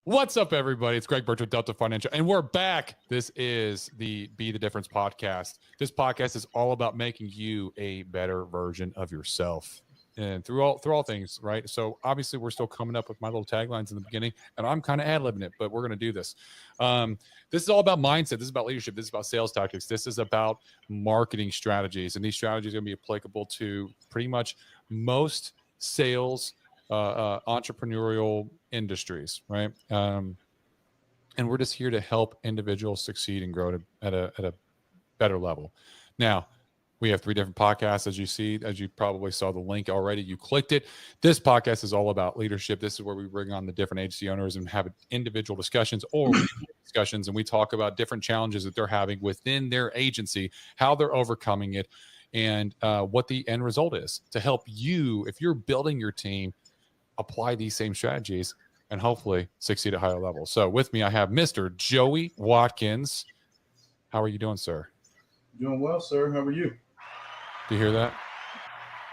What's up, everybody? It's Greg Birch with Delta Financial, and we're back. This is the Be the Difference podcast. This podcast is all about making you a better version of yourself, and through all things, right? So obviously, we're still coming up with my little taglines in the beginning, and I'm kind of ad-libbing it, but we're going to do this. This is all about mindset. This is about leadership. This is about sales tactics. This is about marketing strategies, and these strategies are going to be applicable to pretty much most sales entrepreneurial industries, right? And we're just here to help individuals succeed and grow at a better level. Now, we have 3 different podcasts, as you probably saw the link already. You clicked it. This podcast is all about leadership. This is where we bring on the different agency owners and have individual discussions or discussions, and we talk about different challenges that they're having within their agency, how they're overcoming it, and what the end result is to help you, if you're building your team, apply these same strategies and hopefully succeed at higher levels. So with me, I have Mr. Joey Watkins. How are you doing, sir? Doing well, sir. How are you? Do you hear that?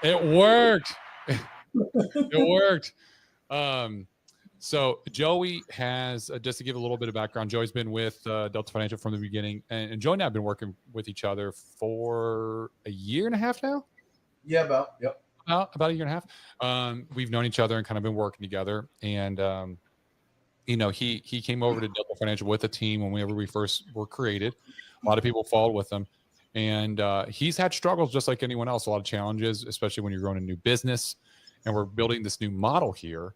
It worked. It worked. So Joey has, just to give a little bit of background, Joey's been with Delta Financial from the beginning, and Joey and I have been working with each other for a year and a half now. Yeah, about, yep. About a year and a half. We've known each other and kind of been working together. And, he came over to Delta Financial with a team whenever we first were created. A lot of people followed with him. And he's had struggles just like anyone else, a lot of challenges, especially when you're growing a new business. And we're building this new model here.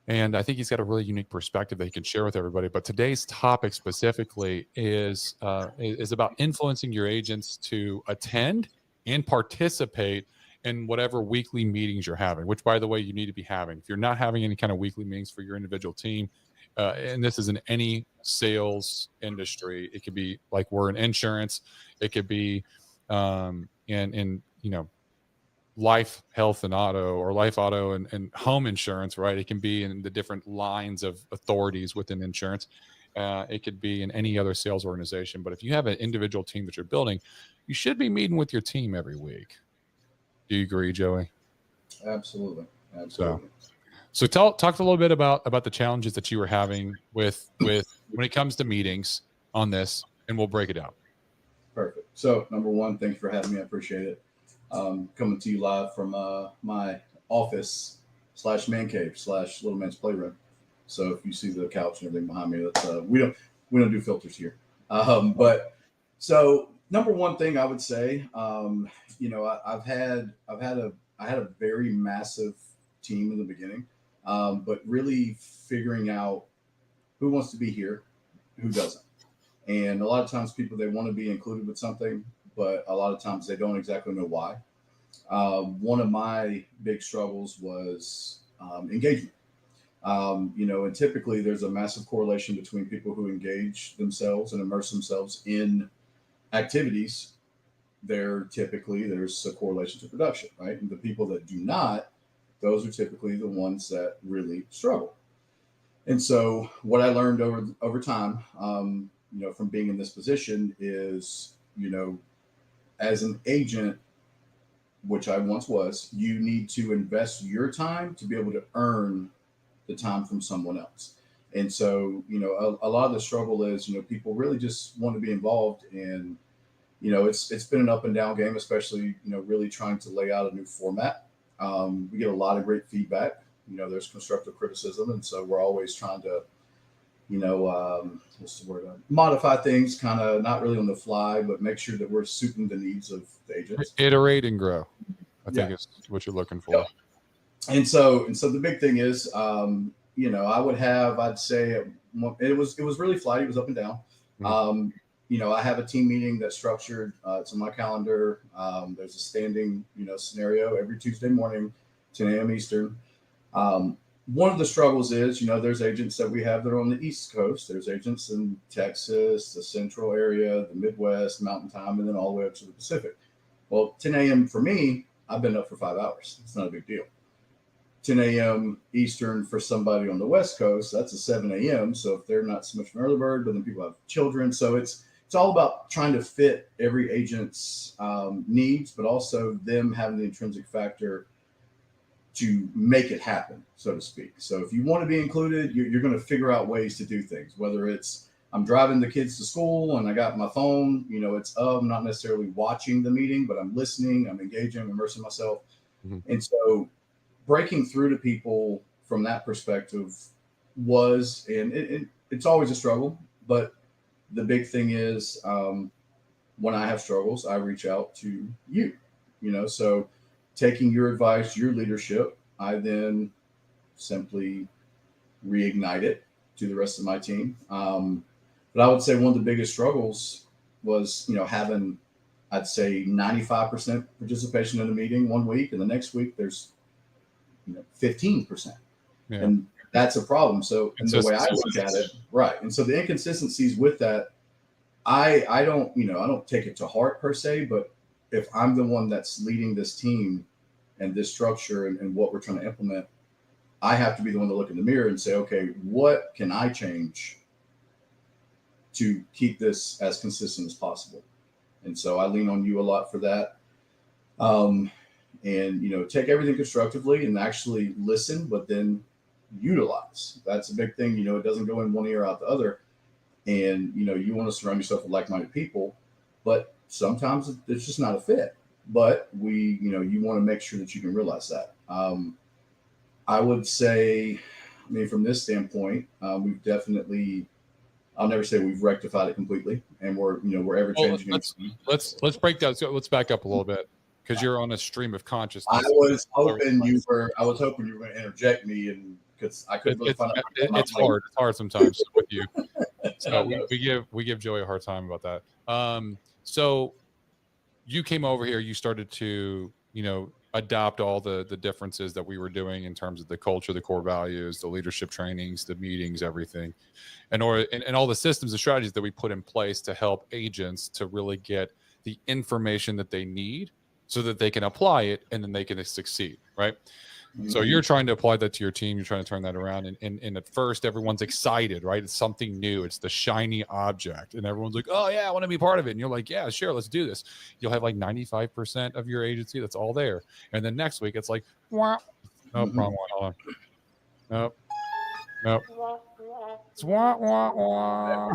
And I think he's got a really unique perspective that he can share with everybody. But today's topic specifically is about influencing your agents to attend and participate in whatever weekly meetings you're having, which, by the way, you need to be having. If you're not having any kind of weekly meetings for your individual team, and this is in any sales industry, it could be like we're in insurance, it could be in life, health, and auto, or life, auto, and home insurance, right? It can be in the different lines of authorities within insurance. It could be in any other sales organization. But if you have an individual team that you're building, you should be meeting with your team every week. Do you agree, Joey? Absolutely. So talk a little bit about the challenges that you were having with when it comes to meetings on this, and we'll break it down. Perfect. So number one, thanks for having me. I appreciate it. Coming to you live from my office / man cave / little man's playroom. So if you see the couch and everything behind me, that's we don't do filters here. But so number one thing I would say, I had a very massive team in the beginning, but really figuring out who wants to be here, who doesn't. And a lot of times people, they want to be included with something, but a lot of times they don't exactly know why. One of my big struggles was engagement. And typically there's a massive correlation between people who engage themselves and immerse themselves in activities. There's a correlation to production, right? And the people that do not, those are typically the ones that really struggle. And so what I learned over time, from being in this position is, as an agent, which I once was, you need to invest your time to be able to earn the time from someone else. And so, a lot of the struggle is, people really just want to be involved in, it's been an up and down game, especially, really trying to lay out a new format. We get a lot of great feedback. There's constructive criticism. And so we're always trying to, modify things, kind of not really on the fly, but make sure that we're suiting the needs of the agents. Iterate and grow, I think is what you're looking for. Yep. And so the big thing is, I'd say it was really flighty. It was up and down. Mm-hmm. I have a team meeting that's structured. It's on my calendar. There's a standing, scenario every Tuesday morning, 10 a.m. Eastern. One of the struggles is, there's agents that we have that are on the East Coast. There's agents in Texas, the Central area, the Midwest, Mountain Time, and then all the way up to the Pacific. Well, 10 a.m. for me, I've been up for 5 hours. It's not a big deal. 10 a.m. Eastern for somebody on the West Coast, that's a 7 a.m. So if they're not so much an early bird, but then people have children. So it's all about trying to fit every agent's needs, but also them having the intrinsic factor to make it happen, so to speak. So if you want to be included, you're going to figure out ways to do things, whether it's I'm driving the kids to school and I got my phone, it's I'm not necessarily watching the meeting, but I'm listening, I'm engaging, I'm immersing myself. Mm-hmm. And so breaking through to people from that perspective was, and it's always a struggle, but the big thing is when I have struggles, I reach out to you, so taking your advice, your leadership, I then simply reignite it to the rest of my team. But I would say one of the biggest struggles was, having, I'd say 95% participation in a meeting one week, and the next week there's 15%. Yeah. And that's a problem. So and the way I look at it, right. And so the inconsistencies with that, I don't take it to heart per se, but if I'm the one that's leading this team and this structure and what we're trying to implement, I have to be the one to look in the mirror and say, okay, what can I change to keep this as consistent as possible? And so I lean on you a lot for that. And, take everything constructively and actually listen, but then utilize. That's a big thing. It doesn't go in one ear out the other. And, you want to surround yourself with like-minded people, but sometimes it's just not a fit. But you want to make sure that you can realize that. I would say, from this standpoint, we've definitely, I'll never say we've rectified it completely, and we're ever changing. Let's break down. So let's back up a little bit because you're on a stream of consciousness. I was hoping you were going to interject me, and because I couldn't really find out. It's hard. It's hard sometimes with you. So we give Joey a hard time about that. So you came over here. You started to adopt all the differences that we were doing in terms of the culture, the core values, the leadership trainings, the meetings, everything, and all the systems and strategies that we put in place to help agents to really get the information that they need so that they can apply it and then they can succeed, right? Mm-hmm. So you're trying to apply that to your team. You're trying to turn that around. And at first, everyone's excited, right? It's something new. It's the shiny object. And everyone's like, oh, yeah, I want to be part of it. And you're like, yeah, sure, let's do this. You'll have like 95% of your agency that's all there. And then next week, it's like, wah. Nope, wrong one. Hold on. Nope. It's wah, wah, wah.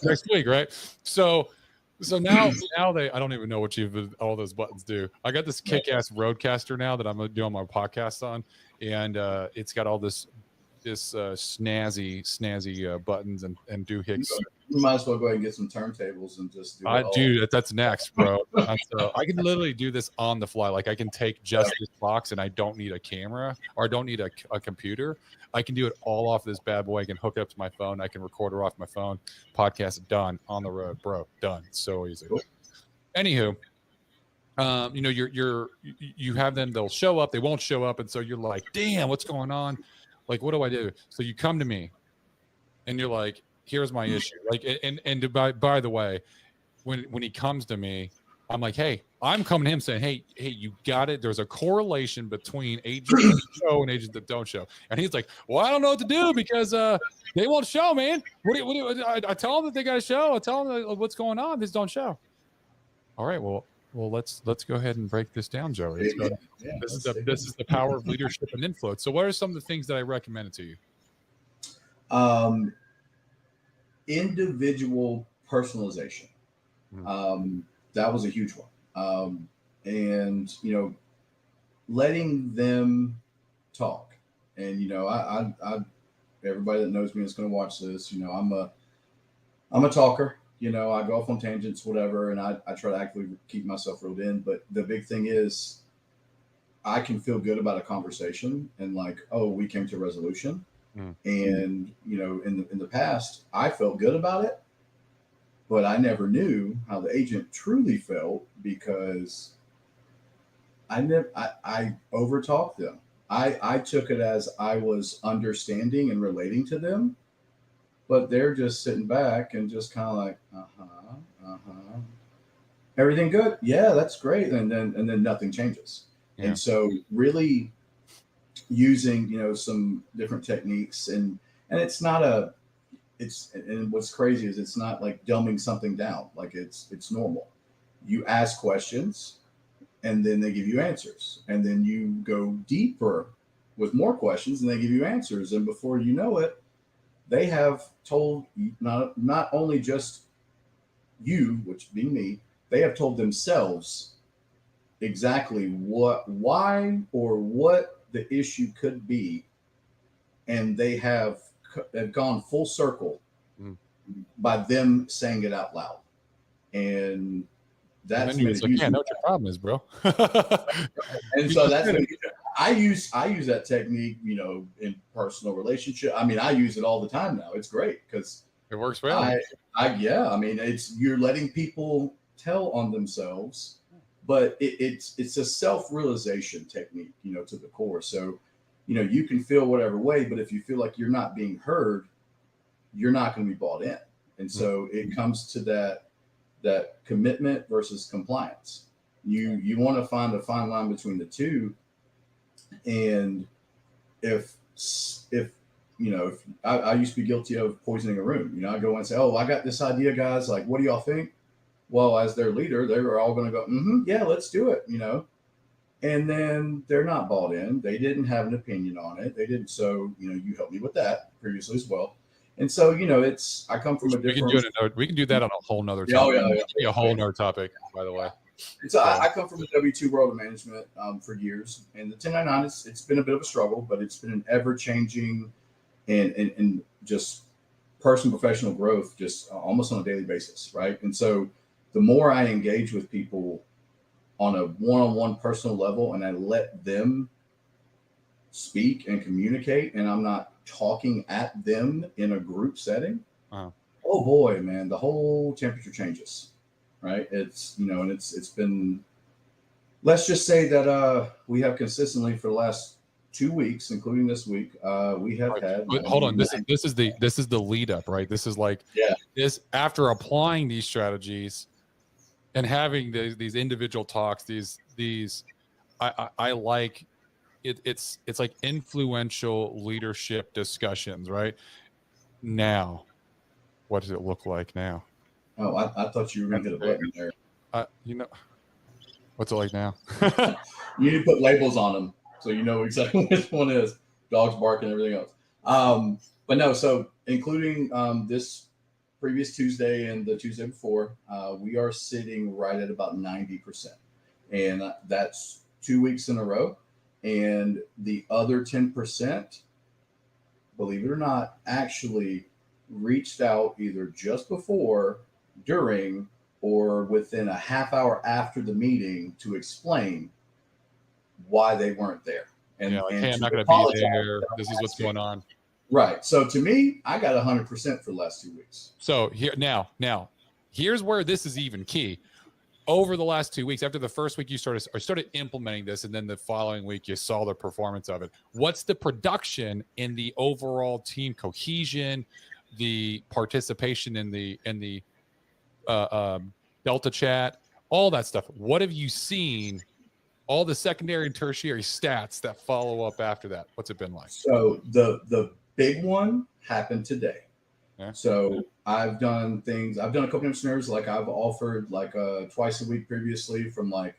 Next week, right? So now I don't even know what all those buttons do. I got this kick-ass Roadcaster now that I'm doing my podcast on, and it's got all this snazzy buttons and doohicks. You might as well go ahead and get some turntables and just do it. Dude, that's next, bro. So I can literally do this on the fly. Like I can take just this box and I don't need a camera or I don't need a computer. I can do it all off this bad boy. I can hook it up to my phone. I can record it off my phone. Podcast done on the road, bro. Done. So easy. Cool. Anywho, you have them. They'll show up. They won't show up, and so you're like, damn, what's going on? Like, what do I do? So you come to me, and you're like, here's my issue. Like, and by the way, when he comes to me, I'm like, hey, I'm coming to him saying, hey, you got it. There's a correlation between agents that show and agents that don't show. And he's like, well, I don't know what to do because they won't show, man. What do I tell them that they got to show? I tell them what's going on. This don't show. All right, well, let's go ahead and break this down, Joey. This is the power of leadership and influence. So what are some of the things that I recommended to you? Individual personalization. That was a huge one. And, letting them talk. And, I everybody that knows me is going to watch this. I'm a talker. I go off on tangents, whatever, and I try to actively keep myself reeled in. But the big thing is I can feel good about a conversation and like, oh, we came to a resolution. And, in the past, I felt good about it, but I never knew how the agent truly felt because I overtalked them. I took it as I was understanding and relating to them, but they're just sitting back and just kind of like, everything good? Yeah, that's great. And then nothing changes. Yeah. And so really using, some different techniques and it's not and what's crazy is it's not like dumbing something down. Like it's normal. You ask questions and then they give you answers, and then you go deeper with more questions, and they give you answers, and before you know it, they have told not only just you, which being me, they have told themselves exactly why, or what the issue could be, and they have gone full circle by them saying it out loud, and that's and then you're like, yeah, I know what your problem is, bro. and so that's when I use that technique, in personal relationship. I mean, I use it all the time now. It's great because it works well. I mean, you're letting people tell on themselves, but it's a self-realization technique, to the core. So, you can feel whatever way, but if you feel like you're not being heard, you're not going to be bought in. And so it comes to that commitment versus compliance. You want to find a fine line between the two. And if I used to be guilty of poisoning a room, I go and say, oh, I got this idea, guys. Like, what do y'all think? Well, as their leader, they were all going to go, yeah, let's do it, and then they're not bought in. They didn't have an opinion on it. They didn't. So, you helped me with that previously as well. And so, I come from a different. We can do that on a whole nother topic. Yeah. A whole nother topic, by the way. So I come from the W-2 world of management for years, and the 1099 it's been a bit of a struggle, but it's been an ever-changing and just personal professional growth, just almost on a daily basis, right? And so the more I engage with people on a one-on-one personal level, and I let them speak and communicate, and I'm not talking at them in a group setting, oh boy, man, the whole temperature changes, right? It's, and it's been, let's just say that we have consistently for the last 2 weeks, including this week, we have had. Hold on, this is the lead up, right? This is like, this after applying these strategies and having these individual talks, I like it. It's like influential leadership discussions, right? Now, what does it look like now? Oh, I thought you were going to hit a button there. What's it like now? You need to put labels on them so you know exactly which one is. Dogs barking and everything else. But no, so including this previous Tuesday and the Tuesday before, we are sitting right at about 90%. And that's 2 weeks in a row. And the other 10%, believe it or not, actually reached out either just before, during, or within a half hour after the meeting to explain why they weren't there. And, hey, I'm not going to be there. This is what's going on. Right. So to me, I got 100% for the last 2 weeks. So here now, here's where this is even key. Over the last 2 weeks, after the first week you started implementing this, and then the following week you saw the performance of it. What's the production in the overall team cohesion, the participation in the Delta chat, all that stuff? What have you seen? All the secondary and tertiary stats that follow up after that. What's it been like? So the big one happened today. Yeah. So I've done a couple of scenarios. Like I've offered like twice a week previously from like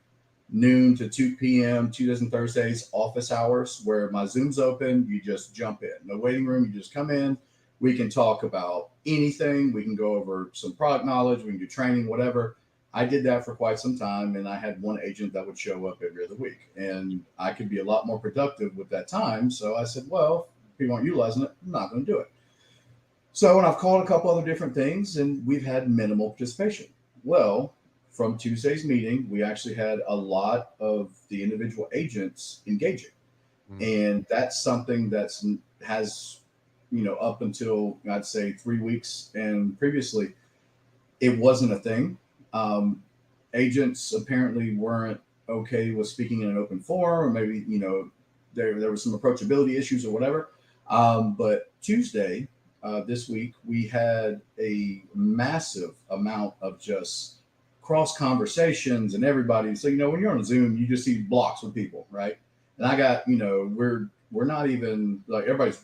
noon to 2 p.m. Tuesdays and Thursdays, office hours, where my Zoom's open. You just jump in. No waiting room. You just come in. We can talk about anything. We can go over some product knowledge. We can do training, whatever. I did that for quite some time, and I had one agent that would show up every other week, and I could be a lot more productive with that time. So I said, well, if people aren't utilizing it, I'm not going to do it. So, and I've called a couple other different things, and we've had minimal participation. Well, from Tuesday's meeting, we actually had a lot of the individual agents engaging. And that's something has, up until I'd say 3 weeks and previously, it wasn't a thing. Agents apparently weren't okay with speaking in an open forum, or maybe, there was some approachability issues or whatever. But Tuesday, this week, we had a massive amount of just cross conversations and everybody. So, when you're on a Zoom, you just see blocks with people, right? And I got, we're not even like everybody's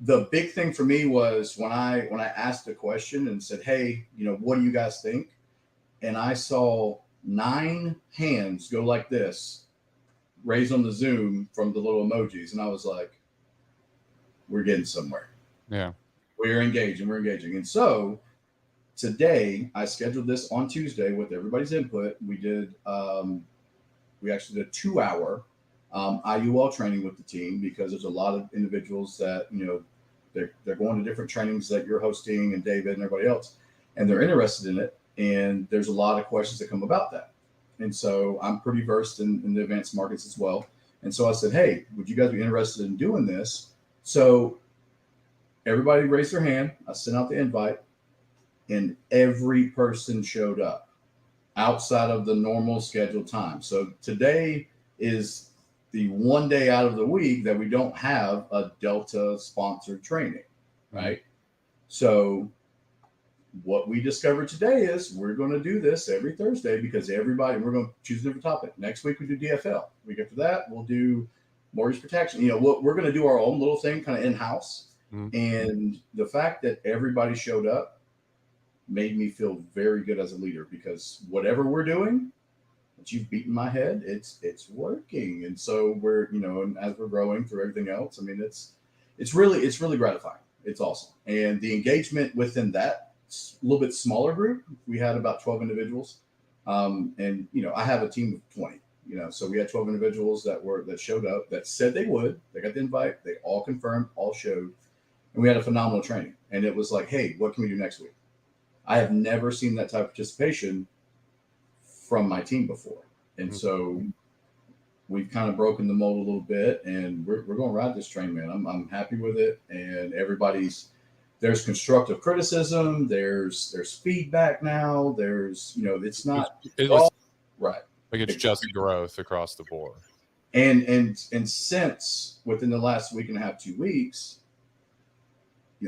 the big thing for me was when I asked a question and said, hey, what do you guys think? And I saw 9 hands go like this, raised on the Zoom from the little emojis. And I was like, we're getting somewhere. Yeah. We're engaging. And so today I scheduled this on Tuesday with everybody's input. We actually did a 2-hour IUL training with the team, because there's a lot of individuals that, they're going to different trainings that you're hosting, and David and everybody else, and they're interested in it. And there's a lot of questions that come about that. And so I'm pretty versed in the advanced markets as well. And so I said, hey, would you guys be interested in doing this? So everybody raised their hand. I sent out the invite, and every person showed up outside of the normal scheduled time. So today is the one day out of the week that we don't have a Delta sponsored training, right? Mm-hmm. So what we discovered today is we're going to do this every Thursday, because we're going to choose a different topic. Next week we do DFL. Week after that we'll do mortgage protection. We're going to do our own little thing kind of in-house. Mm-hmm. And the fact that everybody showed up made me feel very good as a leader, because whatever we're doing, that you've beaten my head, it's working. And so we're, and as we're growing through everything else, I mean, it's really gratifying. It's awesome. And the engagement within that a little bit smaller group, we had about 12 individuals. And I have a team of 20, so we had 12 individuals that showed up, that said they would. They got the invite, they all confirmed, all showed, and we had a phenomenal training. And it was like, hey, what can we do next week? I have never seen that type of participation from my team before. And so we've kind of broken the mold a little bit, and we're going to ride this train, man. I'm happy with it. And there's constructive criticism. There's feedback now. There's, it's not right. Like it's just growth across the board. And since within the last week and a half, 2 weeks,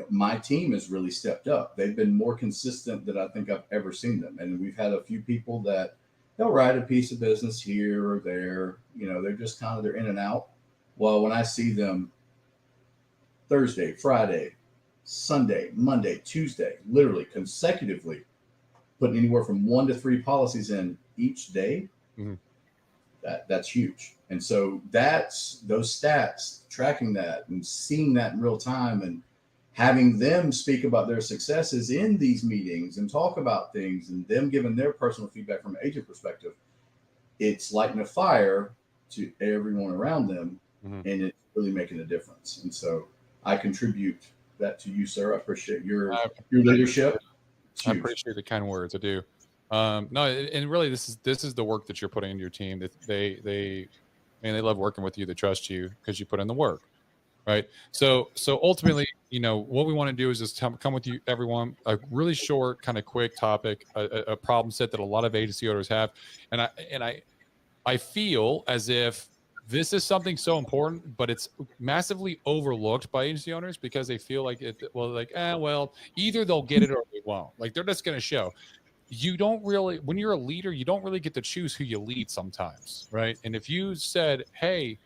my team has really stepped up. They've been more consistent than I think I've ever seen them. And we've had a few people that they'll write a piece of business here or there. They're just they're in and out. Well, when I see them Thursday, Friday, Sunday, Monday, Tuesday, literally consecutively putting anywhere from 1 to 3 policies in each day, mm-hmm. that's huge. And so that's those stats, tracking that and seeing that in real time, and having them speak about their successes in these meetings and talk about things, and them giving their personal feedback from an agent perspective, it's lighting a fire to everyone around them, mm-hmm. and it's really making a difference. And so I contribute that to you, sir. I appreciate your leadership. I appreciate the kind words. I do. No, and really, this is the work that you're putting into your team. They love working with you. They trust you because you put in the work. Right. So ultimately, what we want to do is just come with you, everyone, a really short, kind of quick topic, a problem set that a lot of agency owners have. And I feel as if this is something so important, but it's massively overlooked by agency owners, because they feel like either they'll get it or they won't. Like, they're just going to show. You don't really, when you're a leader, you don't really get to choose who you lead sometimes. Right. And if you said, hey,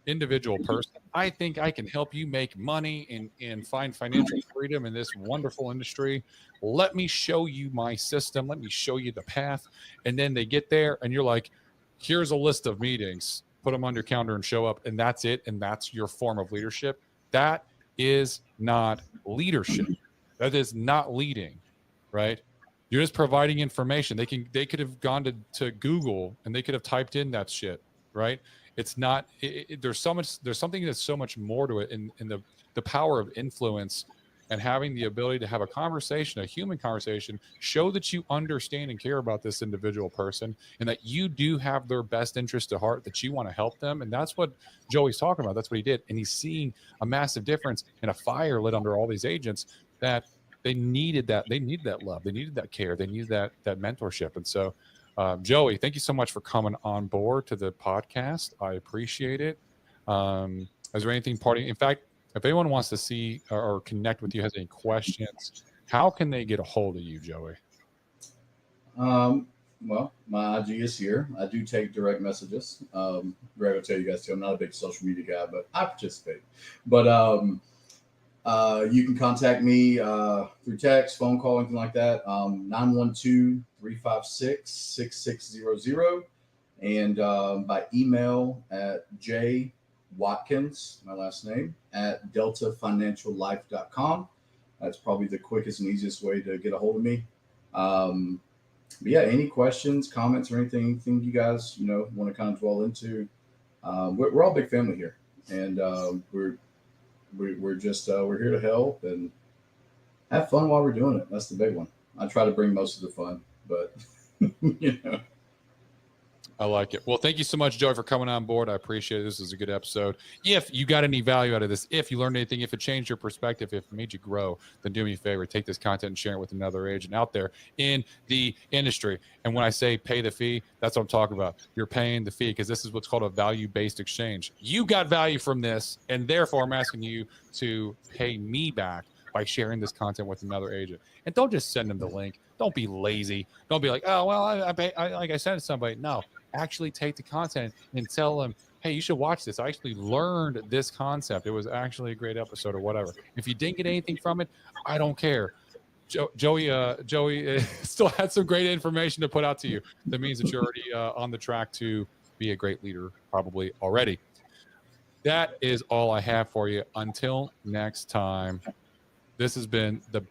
individual person, I think I can help you make money and find financial freedom in this wonderful industry. Let me show you my system. Let me show you the path. And then they get there and you're like, here's a list of meetings, put them on your calendar and show up. And that's it. And that's your form of leadership. That is not leadership. That is not leading, right? You're just providing information. They could have gone to Google and they could have typed in that shit, right? It's not, there's something that's so much more to it in the power of influence, and having the ability to have a conversation, a human conversation, show that you understand and care about this individual person, and that you do have their best interest at heart, that you want to help them. And that's what Joey's talking about. That's what he did. And he's seeing a massive difference in a fire lit under all these agents, that they needed that. They needed that love. They needed that care. They needed that mentorship. And so, Joey, thank you so much for coming on board to the podcast. I appreciate it. Is there anything parting? In fact, if anyone wants to see or connect with you, has any questions, how can they get a hold of you, Joey? Well, my IG is here. I do take direct messages. Greg will tell you guys too, I'm not a big social media guy, but I participate. But You can contact me through text, phone call, anything like that. 912-356-6600. And by email at J Watkins, my last name, at deltafinanciallife.com. That's probably the quickest and easiest way to get a hold of me. But yeah, any questions, comments, or anything you guys want to kind of dwell into? We're all a big family here, and we're just we're here to help and have fun while we're doing it. That's the big one. I try to bring most of the fun, but I like it. Well, thank you so much, Joey, for coming on board. I appreciate it. This is a good episode. If you got any value out of this, if you learned anything, if it changed your perspective, if it made you grow, then do me a favor. Take this content and share it with another agent out there in the industry. And when I say pay the fee, that's what I'm talking about. You're paying the fee because this is what's called a value-based exchange. You got value from this, and therefore I'm asking you to pay me back by sharing this content with another agent. And don't just send them the link. Don't be lazy. Don't be like, oh, well, I like I sent it to somebody. No. Actually take the content and tell them, hey, you should watch this. I actually learned this concept. It was actually a great episode or whatever. If you didn't get anything from it, I don't care. Joey still had some great information to put out to you. That means that you're already on the track to be a great leader, probably already. That is all I have for you. Until next time, this has been the